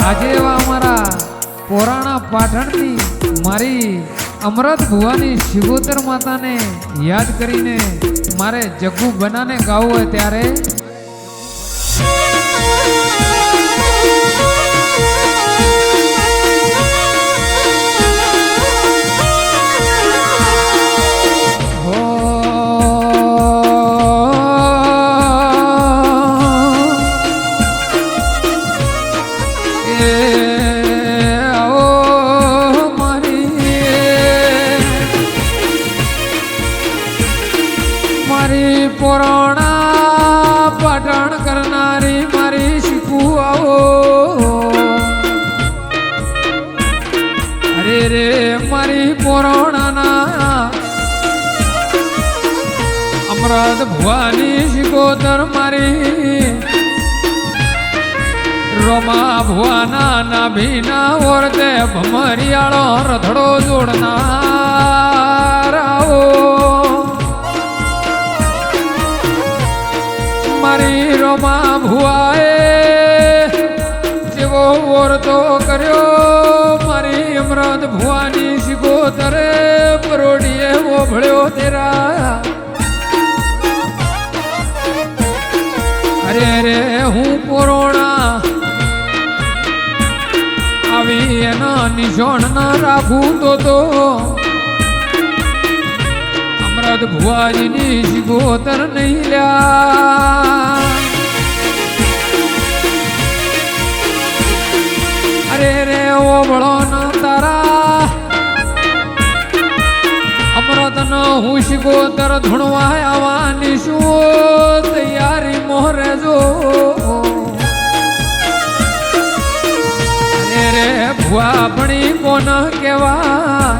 આજે એવા અમારા પોરાણા પાટણની મારી અમૃત ભુવાની શિગોતર માતાને યાદ કરીને મારે જગ્ગુ બનાને ગાવું હોય ત્યારે મારી પોરાણા પાટણ કરનારી મારી શીખું આવો અરે રે મારી પોરાણાના અમૃત ભુવાની શિકોતર મારી રોમા ભુવાના નાભીના ઓરતે ભમરિયાળો રથડો જોડનાર આવો મારી રોમા ભુવાએ જેવો ઓરતો કર્યો મારી અમૃત ભુવાની શિકોતરે પરોડીએ ઓભળ્યો તેરા અરે રે હું પોરોણા આવી એના નિશાન ના રાખું તો અમૃત ભુવાજીની શિકોતર નહીં લ્યા અરે રે ઓબળો ન તારા અમૃત ન હું શિકોતર ધૂણવા આવવાની શું તૈયારી મોહરે જો અરે રે ભુવા ભણી કોણ કેવા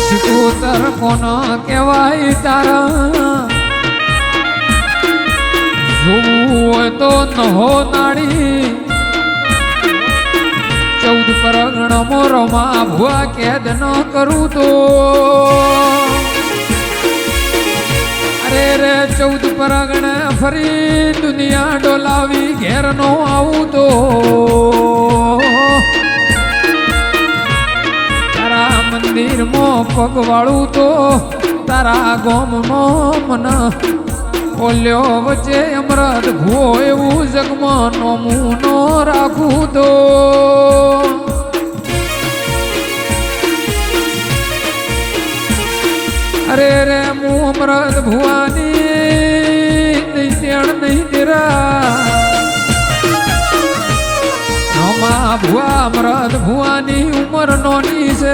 શિકોતર કોણ કહેવાય તારા જોવું હોય તો નહો નાડી 14 પરગણ મોરમાં ભુવા કેદ ન કરું તો અરે રે 14 પરગણ ફરી દુનિયા ડોલાવી ઘેર નો આવું તો મંદિરમાં પગવાળું તો તારા ગોમમાં મન ઓલ્યો વચ્ચે અમૃત ભુવો એવું જગમાં નોમું નો રાખું તો અરે રે હું અમૃત ભુવાની દૈત્યણ નહીં તેરા નોમા ભુવા અમૃત ભુવાની ઉંમર નોની છે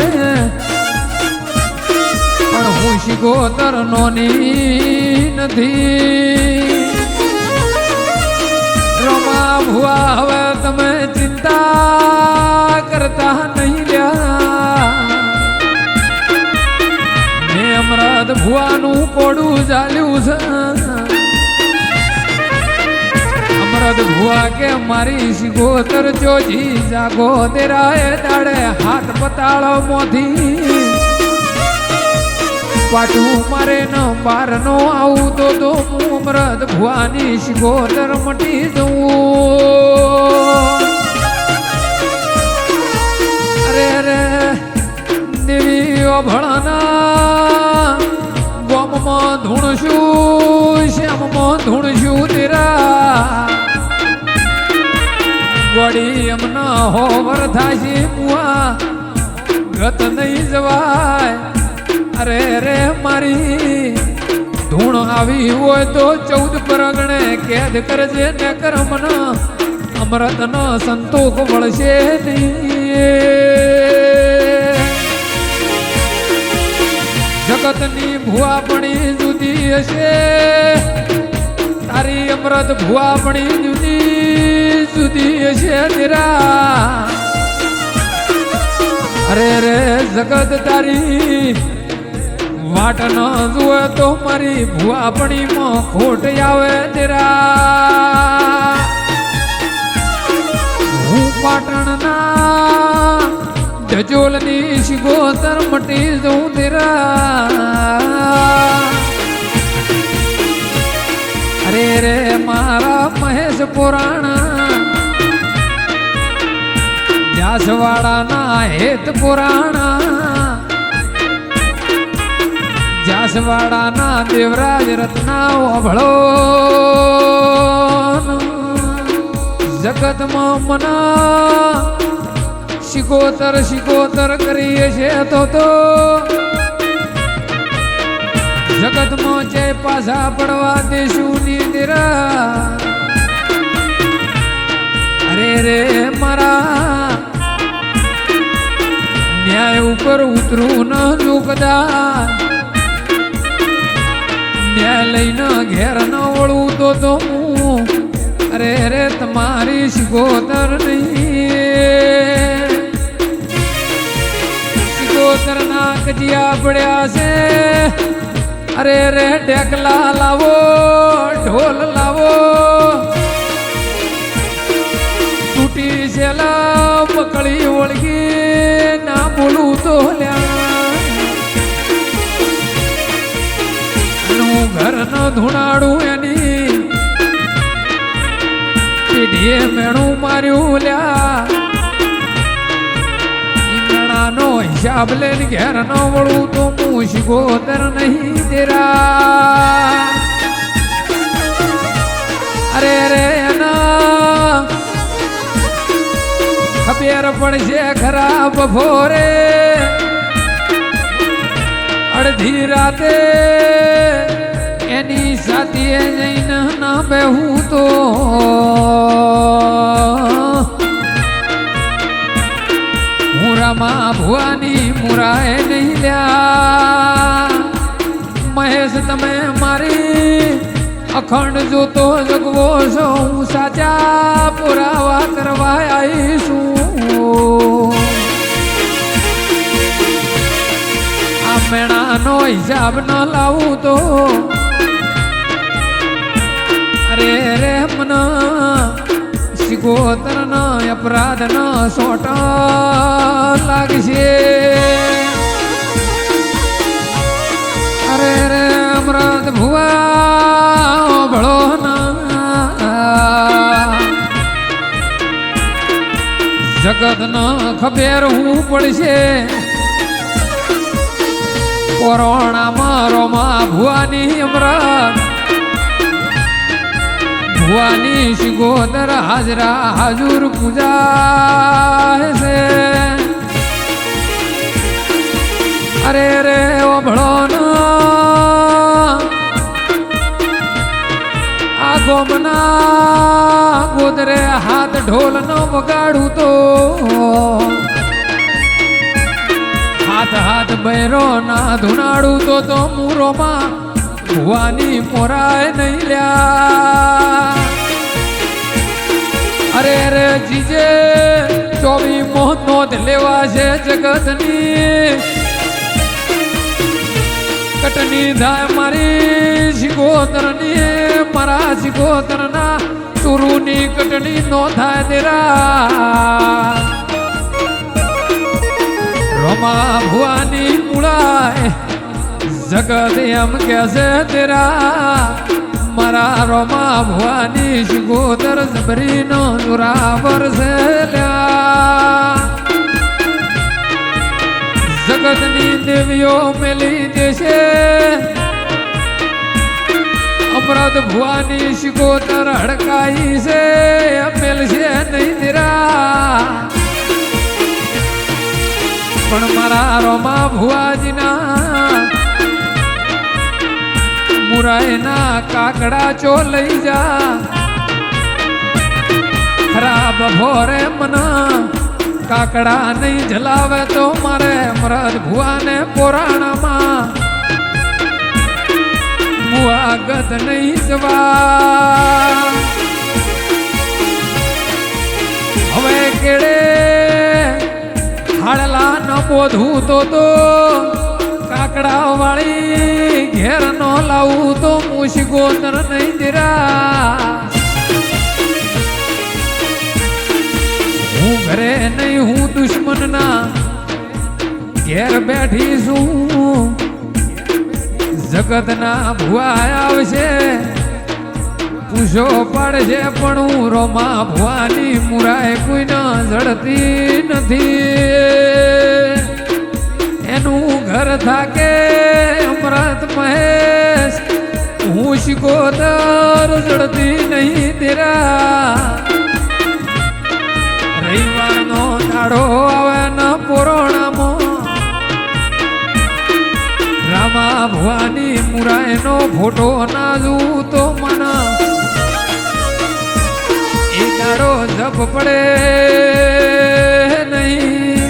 પણ હું શિકોતર નોની નથી રોમા ભુવા હવે તમે ચિંતા કરતા નહીં લ્યા મેં અમૃત ભુવાનું કોડું ચાલ્યું છે અમૃત ભુવા કે મારી શિકોતર જોજી જાગો તેરાએ દાડે હાથ પતાળો મોથી પાટું મારે ન બાર નો આવું તો હું અમૃત ભુવાની શિકોતર મટી જવું અરે રે દેવી અભળના ગોમમાં ધૂણશું શ્યામમાં ધૂણશું તેરા ગોડી એમના હોવર થાશે મુઆ ગત નહીં જવાય અરે રે મારી ધૂણ આવી હોય તો 14 પરગણે કેદ કરજે ને કર્મ અમૃત નો સંતોષ વળશે નહીં જગતની ભુવા પણી જુદી હશે તારી અમૃત ભુવા પણી જુદી હશે તેરા અરે રે જગત તારી વાટ ન જુએ તો મારી ભુવા પણીમાં ખોટ આવે તેરા હું પાટણના જજોલની શિકોતર મટી જઉં તેરા અરે રે મારા મહેશ પુરાણા જાસવાડાના હેત પુરાણા જાસવાડાના દેવરાજ રત્ના ઓભળો જગતમાં મના શિકોતર કરીએ છે તો જગતમાં જય પાછા પડવા દેશું નિંદરા અરે રે મારા ન્યાય ઉપર ઉતરું ન ઝુકદા ન્યાય લઈને ઘેર ન વળું તો હું અરે રે તમારી શિકોતર નહીં શિકોતર ના કજિયા પડ્યા છે અરે રે ઢેકલા લાવો ઢોલ લાવો તૂટી છેલા પકડી ઓળગી ના બોલું તો લ્યા ઘર ન ધૂણાડું એની પીઢીએ મેણું માર્યું લ્યા નો હિસાબ લઈને ઘેર ન વળું તો હું શિકોતર નહીં તેરા અરે રે એના ખબર પડશે ખરા બપોરે અડધી રાતે એની સાથે જઈને ના બેહું તો મુરામાં ભુવાની મુરાએ નહીં લ્યા મહેશ તમે મારી અખંડ જોતો જગવો છો હું સાચા પુરાવા કરવા આવીશું આ મેણાનો હિસાબ ન લાવું તો અરે રે મના શિકોતર ન અપરાધ ન સોટ લાગશે અરે રે અમરાધ ભુવા ભળો જગત ન ખબર હું પડશે કોરોનામાં રોમા ભુવાની અમરાધ ભુવાની શિકોતર હાજરા હાજુર પૂજા છે અરે રે ઓભળો આ ગોમના ગોદરે હાથ ઢોલ ન વગાડું તો હાથ બૈરો ના ધુનાડું તો મૂરોમાં ભુવાની મોરાય નહીં લ્યા અરે રે જીજે 24 મોહ નોંધ લેવા છે જગતની કટની થાય મારી શિકોતરની મારા શિકોતરના તુરુની કટની નો થાય તેરા રોમા ભુવાની મૂળાય જગત એમ કે છે તેરા મારા રોમા ભુવાની શિકોતર જબરીનો જોરાવર છે જગતની દેવીઓ મેલી દેશે અમૃત ભુવાની શિકોતર હડકાઈ છે મેલશે નહીં તેરા પણ મારા રોમા ભુવાજીના મુરાઈના કાકડા ચો લઈ જા ખરાબ ભોરે મના કાકડા નહીં જલાવે તો મારે અમરત ભુવાને પોરાણામાં મુઆગત નહીં જવા હવે કેડે હાડલા ન બોધું તો કાકડા વાળી ઘેર નો લાવું તો હું શિકોતર નહીં દીરા હું ઘરે નહીં હું દુશ્મનના ઘેર બેઠી છું જગતના ભુવા આવશે પૂછો પડશે પણ હું રોમા ભવાની મુરાય કોઈના જડતી નથી. એનું ઘર થાકે અમૃત મહેશ, હું શિકોતર જડતી નહીં તેરા. રવિવારનો દાડો આવે ન પોરોણામાં, રામા ભવાની મુરાયનો ફોટો ના જોઉં તો મને એ દાડો જપ પડે નહીં.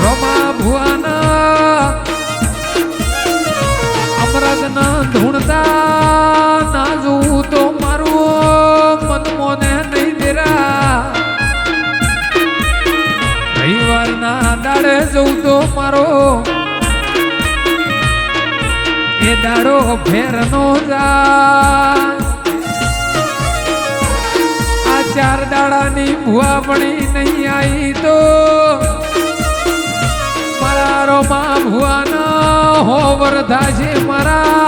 રોમા ભુવાના અમૃત ના ધૂણતા ના જોઉં તો મારું મન મોને નહીં દેરા. રવિવારના દાડે જવું તો મારો એ દાડો ફેર નો જાય. આ 4 દાડાની ભુવા પડી નહીં આવી તો મારા રોમા ભુવાના હો વરધા છે. મારા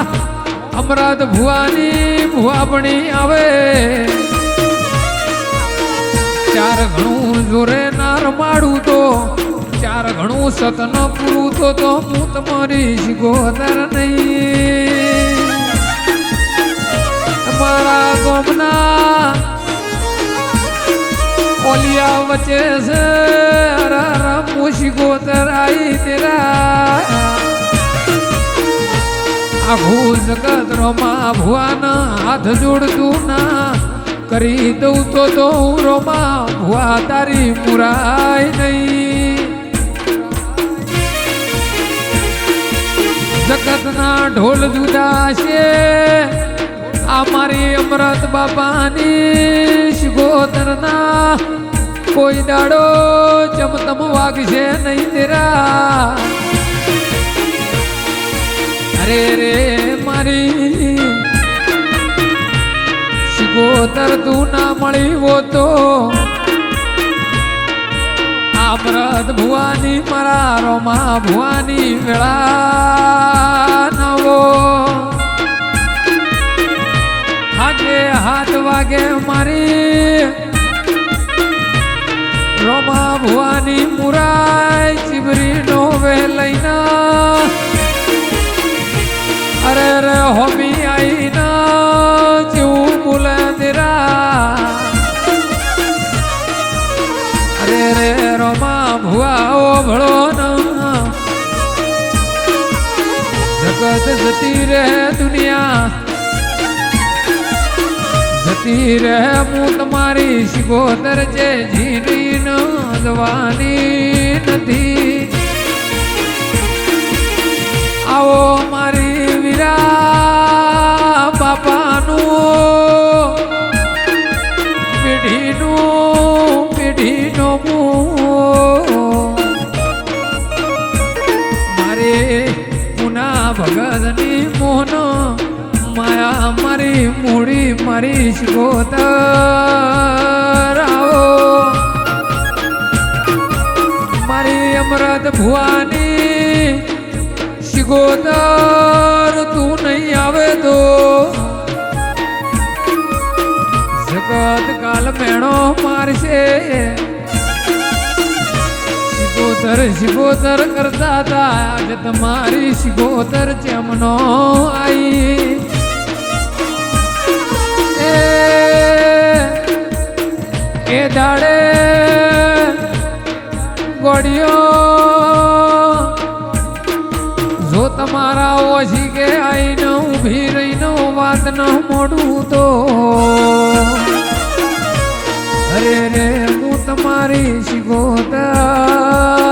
અમૃત ભુવાની ભુવા પડી આવે 4 ઘણું જોરે ના રમાડું તો 4 ઘણું સતન પૂરું તો હું તમારી શિકોતર નહીં. મારા ગોમના ઓલિયા વચ્ચે છે હું શિકોતર આઈ તેરા. આખું જગત રોમા ભુવાના હાથ જોડતું ના કરી દઉં તો હું રોમા ભુવા તારી મુરાય નહીં. જગતના ઢોલ જુદા છે, આ મારી અમૃત બાપાની શિકોતરના કોઈ દાડો ચમતમ વાગશે નહીં તેરા. અરે રે મારી શિકોતર તું ના મળી હો તો અમૃત ભુવાની મારા રોમા ભુવાની વેળા નવો. આજે 7 વાગે મારી રોમા ભુવાની મુરાય ચીબરી નો વે લઈના. અરે રે હોમી આઈના જેવું બોલે તેરા. અરે રે રોમા ભુવા ઓ ભળો ના જગત જતી રહે દુનિયા જતી રહે હું તમારી શિકોતર છે જીની ન જવાની નથી. આવો મારી વીરા બાપાનું પેઢીનો મારે પુના ભગતની મોહન માયા મારી મૂડી મારી શિકોતર. આવો મારી અમૃત ભુવાની શિકોતર તું નહીં આવે તો જગત કાલ મેણો મારશે. શિકોતર કરતા હતા આજ તમારી શિકોતર ચેમનો આઈ. એ દાડે ગોળિયો જો તમારા ઓછી કે આઈને ઊભી રહીને વાત ન મોડું તો અરે રે હું તમારી શિકોતર